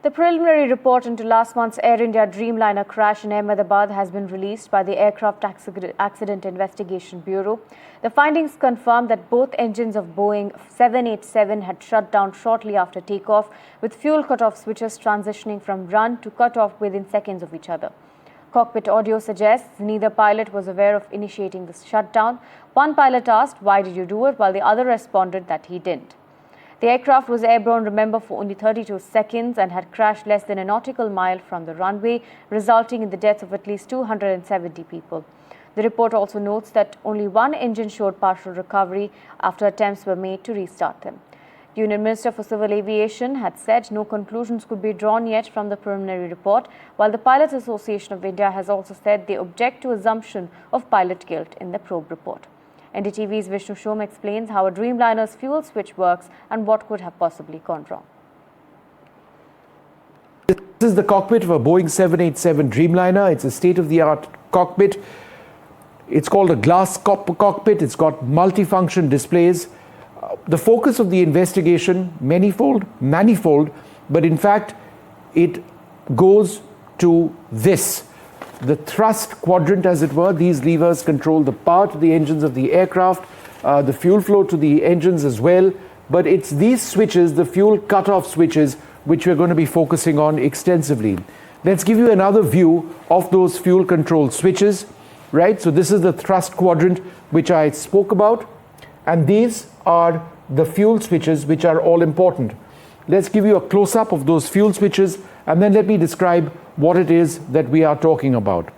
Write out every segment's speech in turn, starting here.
The preliminary report into last month's Air India Dreamliner crash in Ahmedabad has been released by the Aircraft Accident Investigation Bureau. The findings confirm that both engines of Boeing 787 had shut down shortly after takeoff, with fuel cutoff switches transitioning from run to cutoff within seconds of each other. Cockpit audio suggests neither pilot was aware of initiating the shutdown. One pilot asked, "Why did you do it?" while the other responded that he didn't. The aircraft was airborne, remember, for only 32 seconds and had crashed less than a nautical mile from the runway, resulting in the deaths of at least 270 people. The report also notes that only one engine showed partial recovery after attempts were made to restart them. The Union Minister for Civil Aviation had said no conclusions could be drawn yet from the preliminary report, while the Pilots Association of India has also said they object to assumption of pilot guilt in the probe report. NDTV's Vishnu Shom explains how a Dreamliner's fuel switch works and what could have possibly gone wrong. This is the cockpit of a Boeing 787 Dreamliner. It's a state-of-the-art cockpit. It's called a glass cockpit. It's got multifunction displays. The focus of the investigation, manifold, but in fact, it goes to this. The thrust quadrant, as it were. These levers control the power to the engines of the aircraft, the fuel flow to the engines as well. But it's these switches, the fuel cutoff switches, which we're going to be focusing on extensively. Let's give you another view of those fuel control switches, right? So this is the thrust quadrant, which I spoke about. And these are the fuel switches, which are all important. Let's give you a close-up of those fuel switches, and then let me describe what it is that we are talking about.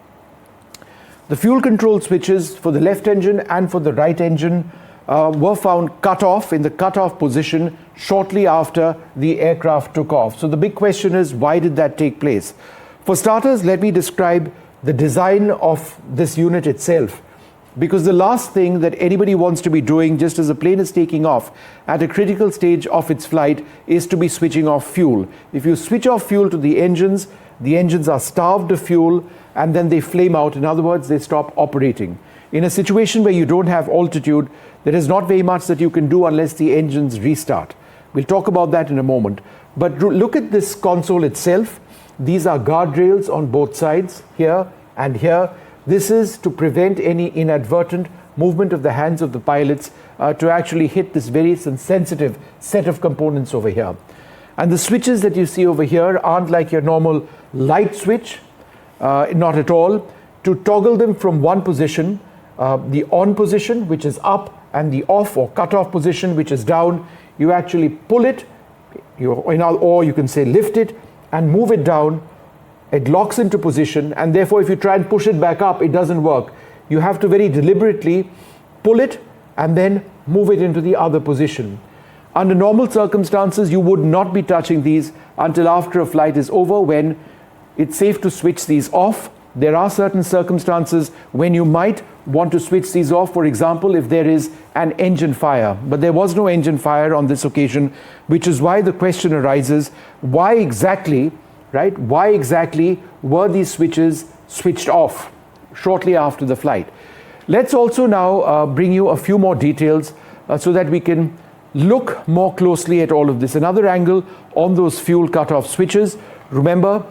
The fuel control switches for the left engine and for the right engine were found cut off in the cutoff position shortly after the aircraft took off. So the big question is, why did that take place? For starters, let me describe the design of this unit itself. Because the last thing that anybody wants to be doing just as a plane is taking off at a critical stage of its flight is to be switching off fuel. If you switch off fuel to the engines are starved of fuel and then they flame out. In other words, they stop operating. In a situation where you don't have altitude, there is not very much that you can do unless the engines restart. We'll talk about that in a moment. But look at this console itself. These are guardrails on both sides, here and here. This is to prevent any inadvertent movement of the hands of the pilots to actually hit this very sensitive set of components over here. And the switches that you see over here aren't like your normal light switch, not at all. To toggle them from one position, the on position, which is up, and the off or cut-off position, which is down, you actually pull it, or you can say lift it and move it down. It locks into position, and therefore if you try and push it back up, it doesn't work. You have to very deliberately pull it and then move it into the other position. Under normal circumstances, you would not be touching these until after a flight is over, when it's safe to switch these off. There are certain circumstances when you might want to switch these off, for example, if there is an engine fire. But there was no engine fire on this occasion, which is why the question arises, why exactly were these switches switched off shortly after the flight? Let's also now bring you a few more details so that we can look more closely at all of this. Another angle on those fuel cutoff switches. Remember,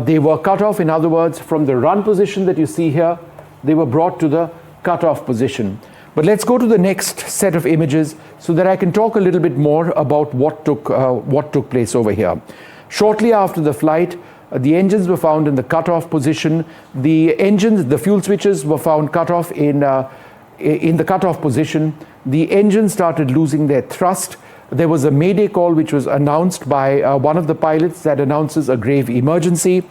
they were cut off, in other words, from the run position that you see here, they were brought to the cutoff position. But let's go to the next set of images so that I can talk a little bit more about what took place over here. Shortly after the flight, the engines were found in the cutoff position. The fuel switches were found cut off in the cutoff position. The engine started losing their thrust. There was a mayday call which was announced by one of the pilots that announces a grave emergency.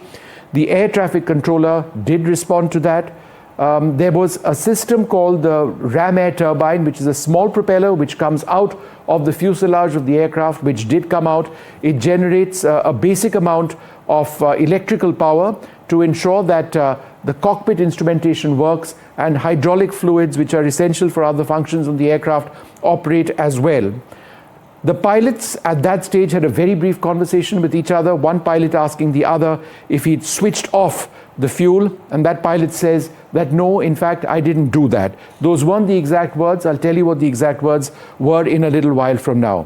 The air traffic controller did respond to that. There was a system called the ram air turbine, which is a small propeller which comes out of the fuselage of the aircraft, which did come out. It generates a basic amount of electrical power to ensure that the cockpit instrumentation works, and hydraulic fluids, which are essential for other functions of the aircraft, operate as well. The pilots at that stage had a very brief conversation with each other, one pilot asking the other if he'd switched off the fuel, and that pilot says that no, in fact, I didn't do that. Those weren't the exact words. I'll tell you what the exact words were in a little while from now.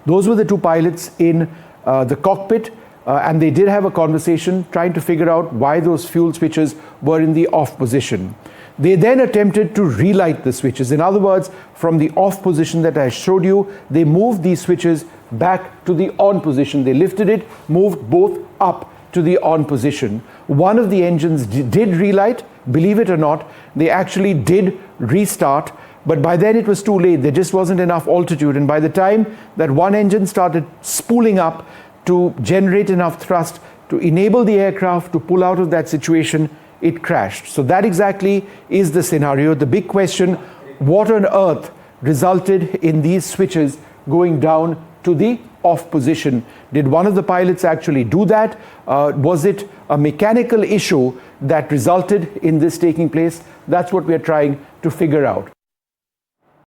Those were the two pilots in the cockpit. and they did have a conversation trying to figure out why those fuel switches were in the off position. They then attempted to relight the switches. In other words, from the off position that I showed you, they moved these switches back to the on position. They lifted it, moved both up to the on position. One of the engines did relight, believe it or not. They actually did restart, but by then it was too late. There just wasn't enough altitude, and by the time that one engine started spooling up to generate enough thrust to enable the aircraft to pull out of that situation, it crashed. So that exactly is the scenario. The big question, what on earth resulted in these switches going down to the off position? Did one of the pilots actually do that? Was it a mechanical issue that resulted in this taking place? That's what we are trying to figure out.